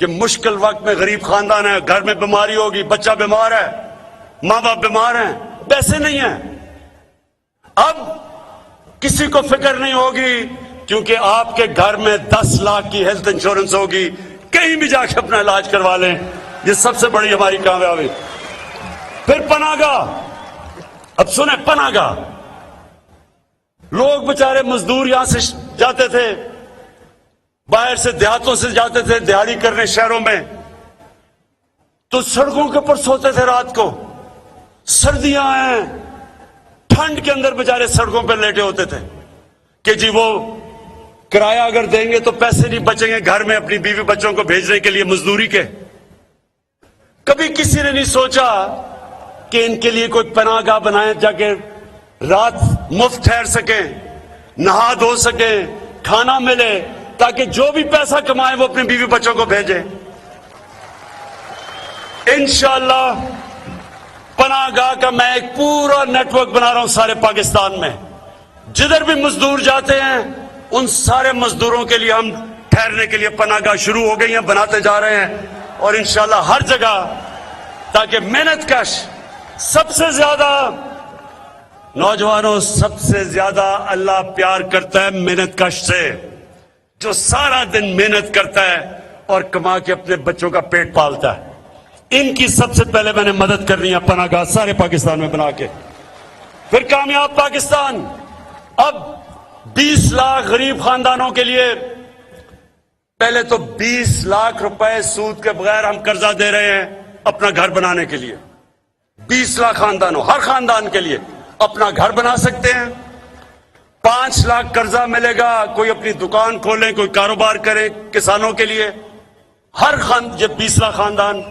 کہ مشکل وقت میں غریب خاندان ہے, گھر میں بیماری ہوگی, بچہ بیمار ہے, ماں باپ بیمار ہیں, پیسے نہیں ہیں. اب کسی کو فکر نہیں ہوگی کیونکہ آپ کے گھر میں 10 لاکھ کی ہیلتھ انشورنس ہوگی, کہیں بھی جا کے اپنا علاج کروا لیں. یہ سب سے بڑی ہماری کامیابی. پھر پناہ گاہ, اب سنیں پناہ گاہ. لوگ بیچارے مزدور یہاں سے جاتے تھے, باہر سے دیہاتوں سے جاتے تھے دیہڑی کرنے شہروں میں, تو سڑکوں کے اوپر سوتے تھے رات کو. سردیاں ہیں, ٹھنڈ کے اندر بیچارے سڑکوں پہ لیٹے ہوتے تھے کہ جی وہ کرایہ اگر دیں گے تو پیسے نہیں بچیں گے گھر میں اپنی بیوی بچوں کو بھیجنے کے لیے مزدوری کے. کبھی کسی نے نہیں سوچا کہ ان کے لیے کوئی پناہ گاہ بنائیں جا کے رات مفت ٹھہر سکیں, نہا دھو سکیں, کھانا ملے, تاکہ جو بھی پیسہ کمائیں وہ اپنے بیوی بچوں کو بھیجیں. انشاءاللہ پناہ گاہ کا میں ایک پورا نیٹ ورک بنا رہا ہوں سارے پاکستان میں. جدھر بھی مزدور جاتے ہیں ان سارے مزدوروں کے لیے ہم ٹھہرنے کے لیے پناہ گاہ شروع ہو گئی ہیں, بناتے جا رہے ہیں. اور انشاءاللہ ہر جگہ, تاکہ محنت کش سب سے زیادہ نوجوانوں, سب سے زیادہ اللہ پیار کرتا ہے محنت کش سے, جو سارا دن محنت کرتا ہے اور کما کے اپنے بچوں کا پیٹ پالتا ہے. ان کی سب سے پہلے میں نے مدد کرنی ہے پناہ گاہ سارے پاکستان میں بنا کے. پھر کامیاب پاکستان. اب 20 لاکھ غریب خاندانوں کے لیے پہلے تو 20 لاکھ روپے سود کے بغیر ہم قرضہ دے رہے ہیں اپنا گھر بنانے کے لیے. 20 لاکھ خاندانوں, ہر خاندان کے لیے اپنا گھر بنا سکتے ہیں. 5 لاکھ قرضہ ملے گا, کوئی اپنی دکان کھولیں, کوئی کاروبار کرے کسانوں کے لیے. ہر یہ 20 لاکھ خاندان.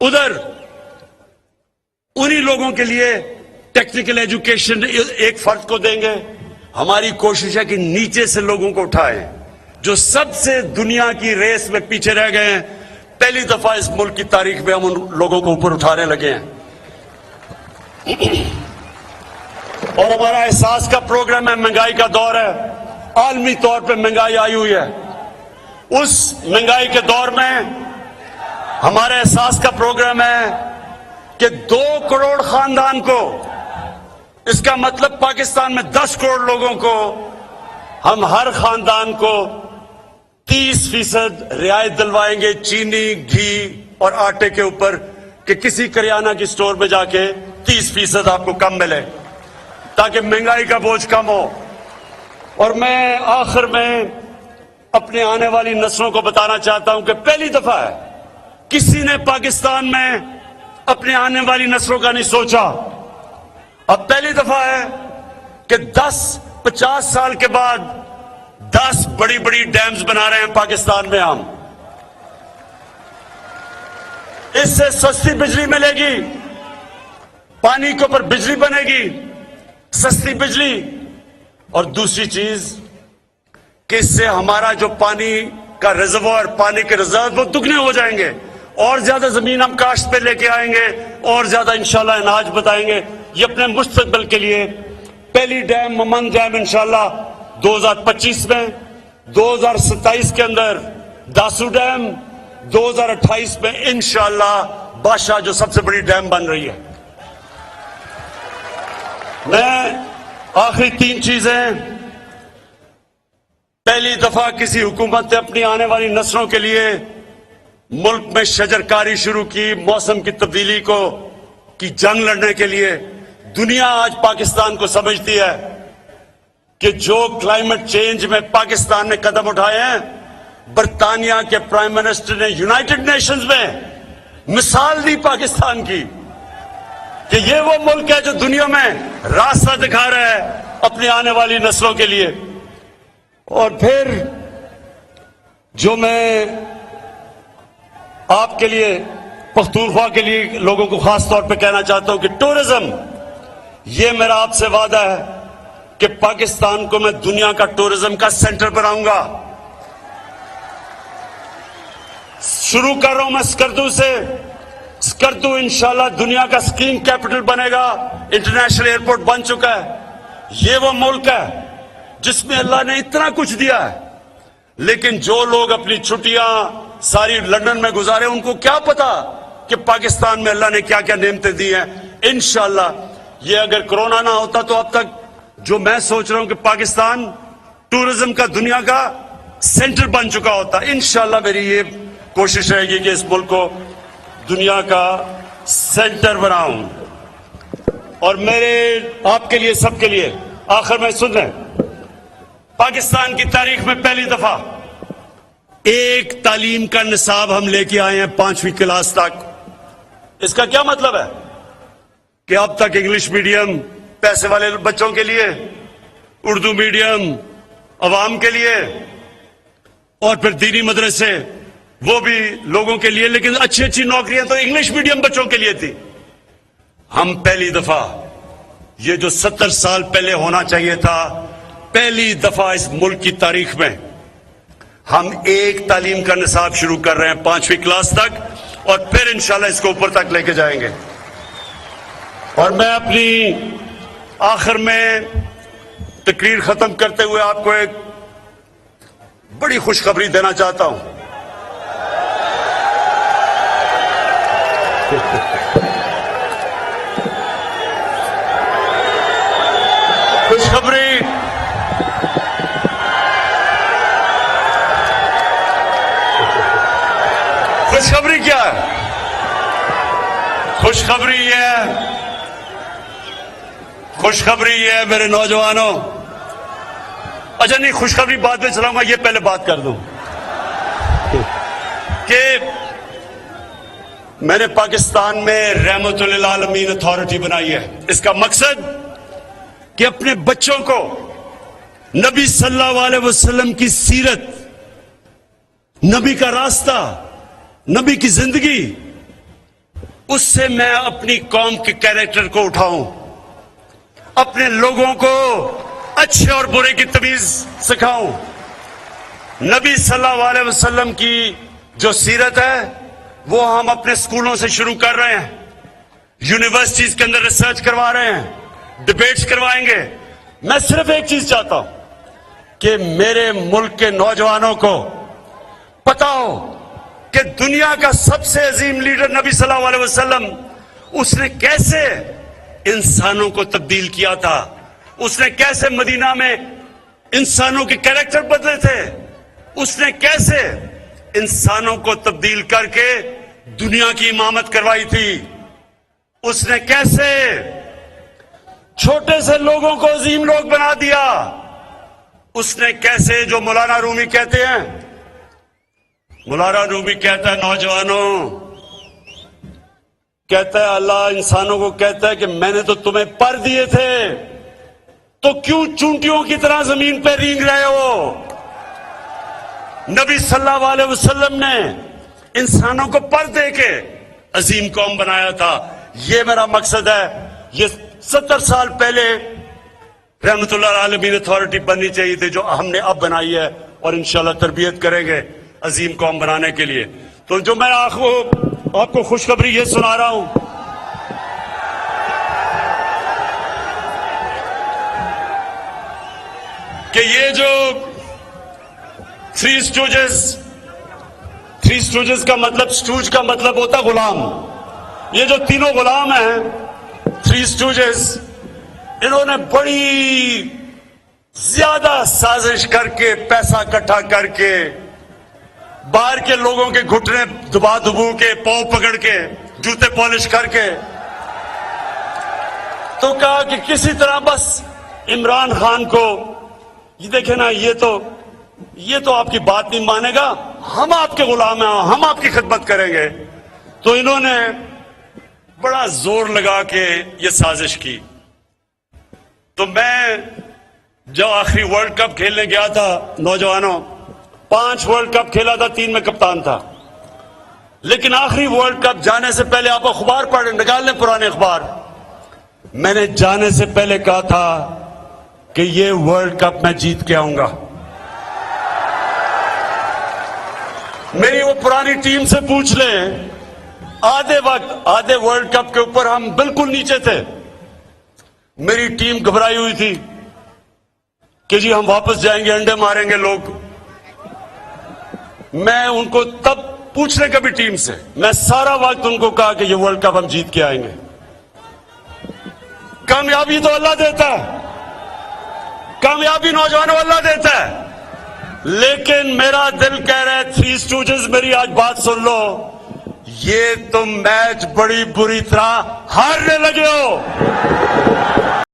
ادھر انہی لوگوں کے لیے ٹیکنیکل ایجوکیشن ایک فرد کو دیں گے. ہماری کوشش ہے کہ نیچے سے لوگوں کو اٹھائیں جو سب سے دنیا کی ریس میں پیچھے رہ گئے ہیں. پہلی دفعہ اس ملک کی تاریخ میں ہم ان لوگوں کو اوپر اٹھانے لگے ہیں. اور ہمارا احساس کا پروگرام ہے, مہنگائی کا دور ہے, عالمی طور پہ مہنگائی آئی ہوئی ہے. اس مہنگائی کے دور میں ہمارے احساس کا پروگرام ہے کہ 2 کروڑ خاندان کو, اس کا مطلب پاکستان میں 10 کروڑ لوگوں کو, ہم ہر خاندان کو 30% رعایت دلوائیں گے چینی, گھی اور آٹے کے اوپر, کہ کسی کریانہ کی سٹور میں جا کے 30% آپ کو کم ملے, تاکہ مہنگائی کا بوجھ کم ہو. اور میں آخر میں اپنے آنے والی نسلوں کو بتانا چاہتا ہوں کہ پہلی دفعہ ہے کسی نے پاکستان میں اپنے آنے والی نسلوں کا نہیں سوچا. اب پہلی دفعہ ہے کہ 10-50 سال کے بعد 10 بڑی بڑی ڈیمز بنا رہے ہیں پاکستان میں ہم. اس سے سستی بجلی ملے گی, پانی کے اوپر بجلی بنے گی, سستی بجلی. اور دوسری چیز کہ اس سے ہمارا جو پانی کا ریزروائر, پانی کے ریزرو وہ دگنے ہو جائیں گے, اور زیادہ زمین ہم کاشت پہ لے کے آئیں گے, اور زیادہ انشاءاللہ اناج بتائیں گے. یہ اپنے مستقبل کے لیے پہلی ڈیم ممن ڈیم انشاءاللہ 2025 میں, 2027 کے اندر داسو ڈیم, 2028 میں انشاءاللہ بادشاہ جو سب سے بڑی ڈیم بن رہی ہے. میں آخری 3 چیزیں, پہلی دفعہ کسی حکومت نے اپنی آنے والی نسلوں کے لیے ملک میں شجرکاری شروع کی, موسم کی تبدیلی کی جنگ لڑنے کے لیے. دنیا آج پاکستان کو سمجھتی ہے کہ جو کلائمیٹ چینج میں پاکستان نے قدم اٹھائے ہیں, برطانیہ کے پرائم منسٹر نے یونائٹڈ نیشنز میں مثال دی پاکستان کی کہ یہ وہ ملک ہے جو دنیا میں راستہ دکھا رہا ہے اپنی آنے والی نسلوں کے لیے. اور پھر جو میں آپ کے لیے, پختونخوا کے لیے لوگوں کو خاص طور پہ کہنا چاہتا ہوں کہ ٹورزم, یہ میرا آپ سے وعدہ ہے کہ پاکستان کو میں دنیا کا ٹورزم کا سینٹر بناؤں گا. شروع کر رہا ہوں میں سکردو سے. سکردو انشاءاللہ دنیا کا سکینگ کیپٹل بنے گا, انٹرنیشنل ایئرپورٹ بن چکا ہے. یہ وہ ملک ہے جس میں اللہ نے اتنا کچھ دیا ہے, لیکن جو لوگ اپنی چھٹیاں ساری لندن میں گزارے، ان کو کیا پتا کہ پاکستان میں اللہ نے کیا کیا نعمتیں دی ہیں. انشاءاللہ یہ اگر کرونا نہ ہوتا تو اب تک جو میں سوچ رہا ہوں کہ پاکستان ٹورزم کا دنیا کا سینٹر بن چکا ہوتا. انشاءاللہ میری یہ کوشش رہے گی کہ اس ملک کو دنیا کا سینٹر بناؤں. اور میرے آپ کے لیے سب کے لیے آخر میں سن رہے ہیں، پاکستان کی تاریخ میں پہلی دفعہ ایک تعلیم کا نصاب ہم لے کے آئے ہیں 5ویں کلاس تک. اس کا کیا مطلب ہے کہ اب تک انگلش میڈیم پیسے والے بچوں کے لیے، اردو میڈیم عوام کے لیے، اور پھر دینی مدرسے وہ بھی لوگوں کے لیے، لیکن اچھی اچھی نوکریاں تو انگلش میڈیم بچوں کے لیے تھی. ہم پہلی دفعہ یہ جو 70 سال پہلے ہونا چاہیے تھا، پہلی دفعہ اس ملک کی تاریخ میں ہم ایک تعلیم کا نصاب شروع کر رہے ہیں 5ویں کلاس تک، اور پھر انشاءاللہ اس کو اوپر تک لے کے جائیں گے. اور میں اپنی آخر میں تقریر ختم کرتے ہوئے آپ کو ایک بڑی خوشخبری دینا چاہتا ہوں. خوشخبری خوشخبری کیا ہے؟ خوشخبری یہ ہے میرے نوجوانوں. اچھا نہیں، خوشخبری بعد میں چلاؤں گا، یہ پہلے بات کر دوں کہ میں نے پاکستان میں رحمت للعالمین اتھارٹی بنائی ہے. اس کا مقصد کہ اپنے بچوں کو نبی صلی اللہ علیہ وسلم کی سیرت، نبی کا راستہ، نبی کی زندگی، اس سے میں اپنی قوم کے کیریکٹر کو اٹھاؤں، اپنے لوگوں کو اچھے اور برے کی تمیز سکھاؤں. نبی صلی اللہ علیہ وسلم کی جو سیرت ہے وہ ہم اپنے سکولوں سے شروع کر رہے ہیں، یونیورسٹیز کے اندر ریسرچ کروا رہے ہیں، ڈیبیٹس کروائیں گے. میں صرف ایک چیز چاہتا ہوں کہ میرے ملک کے نوجوانوں کو پتا ہو کہ دنیا کا سب سے عظیم لیڈر نبی صلی اللہ علیہ وسلم، اس نے کیسے انسانوں کو تبدیل کیا تھا، اس نے کیسے مدینہ میں انسانوں کے کیریکٹر بدلے تھے، اس نے کیسے انسانوں کو تبدیل کر کے دنیا کی امامت کروائی تھی، اس نے کیسے چھوٹے سے لوگوں کو عظیم لوگ بنا دیا، اس نے کیسے، جو مولانا رومی کہتے ہیں، مولانا رومی کہتا ہے نوجوانوں، کہتا ہے اللہ انسانوں کو کہتا ہے کہ میں نے تو تمہیں پر دیے تھے، تو کیوں چونٹیوں کی طرح زمین پہ رینگ رہے ہو. نبی صلی اللہ علیہ وسلم نے انسانوں کو پر دے کے عظیم قوم بنایا تھا. یہ میرا مقصد ہے. یہ 70 سال پہلے رحمت اللہ عالمین اتھارٹی بننی چاہیے تھی، جو ہم نے اب بنائی ہے، اور انشاءاللہ تربیت کریں گے عظیم قوم بنانے کے لیے. تو جو میں آپ کو خوشخبری یہ سنا رہا ہوں کہ یہ جو تھری اسٹوجز کا مطلب، اسٹوج کا مطلب ہوتا غلام. یہ جو تینوں غلام ہیں، تھری اسٹوجز، انہوں نے بڑی زیادہ سازش کر کے، پیسہ اکٹھا کر کے، باہر کے لوگوں کے گھٹنے دبا دبو کے، پاؤں پکڑ کے، جوتے پالش کر کے، تو کہا کہ کسی طرح بس عمران خان کو، یہ دیکھیں نا، یہ تو آپ کی بات نہیں مانے گا، ہم آپ کے غلام ہیں، ہم آپ کی خدمت کریں گے. تو انہوں نے بڑا زور لگا کے یہ سازش کی. تو میں جو آخری ورلڈ کپ کھیلنے گیا تھا، نوجوانوں 5 ورلڈ کپ کھیلا تھا، 3 میں کپتان تھا. لیکن آخری ورلڈ کپ جانے سے پہلے آپ اخبار پڑھ نکال لیں، پرانے اخبار. میں نے جانے سے پہلے کہا تھا کہ یہ ورلڈ کپ میں جیت کے آؤں گا. میری وہ پرانی ٹیم سے پوچھ لیں، آدھے ورلڈ کپ کے اوپر ہم بالکل نیچے تھے. میری ٹیم گھبرائی ہوئی تھی کہ جی ہم واپس جائیں گے، انڈے ماریں گے لوگ. میں ان کو تب پوچھنے کا بھی ٹیم سے، میں سارا وقت ان کو کہا کہ یہ ورلڈ کپ ہم جیت کے آئیں گے. کامیابی تو اللہ دیتا ہے، کامیابی نوجوانوں اللہ دیتا ہے، لیکن میرا دل کہہ رہا ہے تھری اسٹوجز میری آج بات سن لو، یہ تم میچ بڑی بری طرح ہارنے لگے ہو.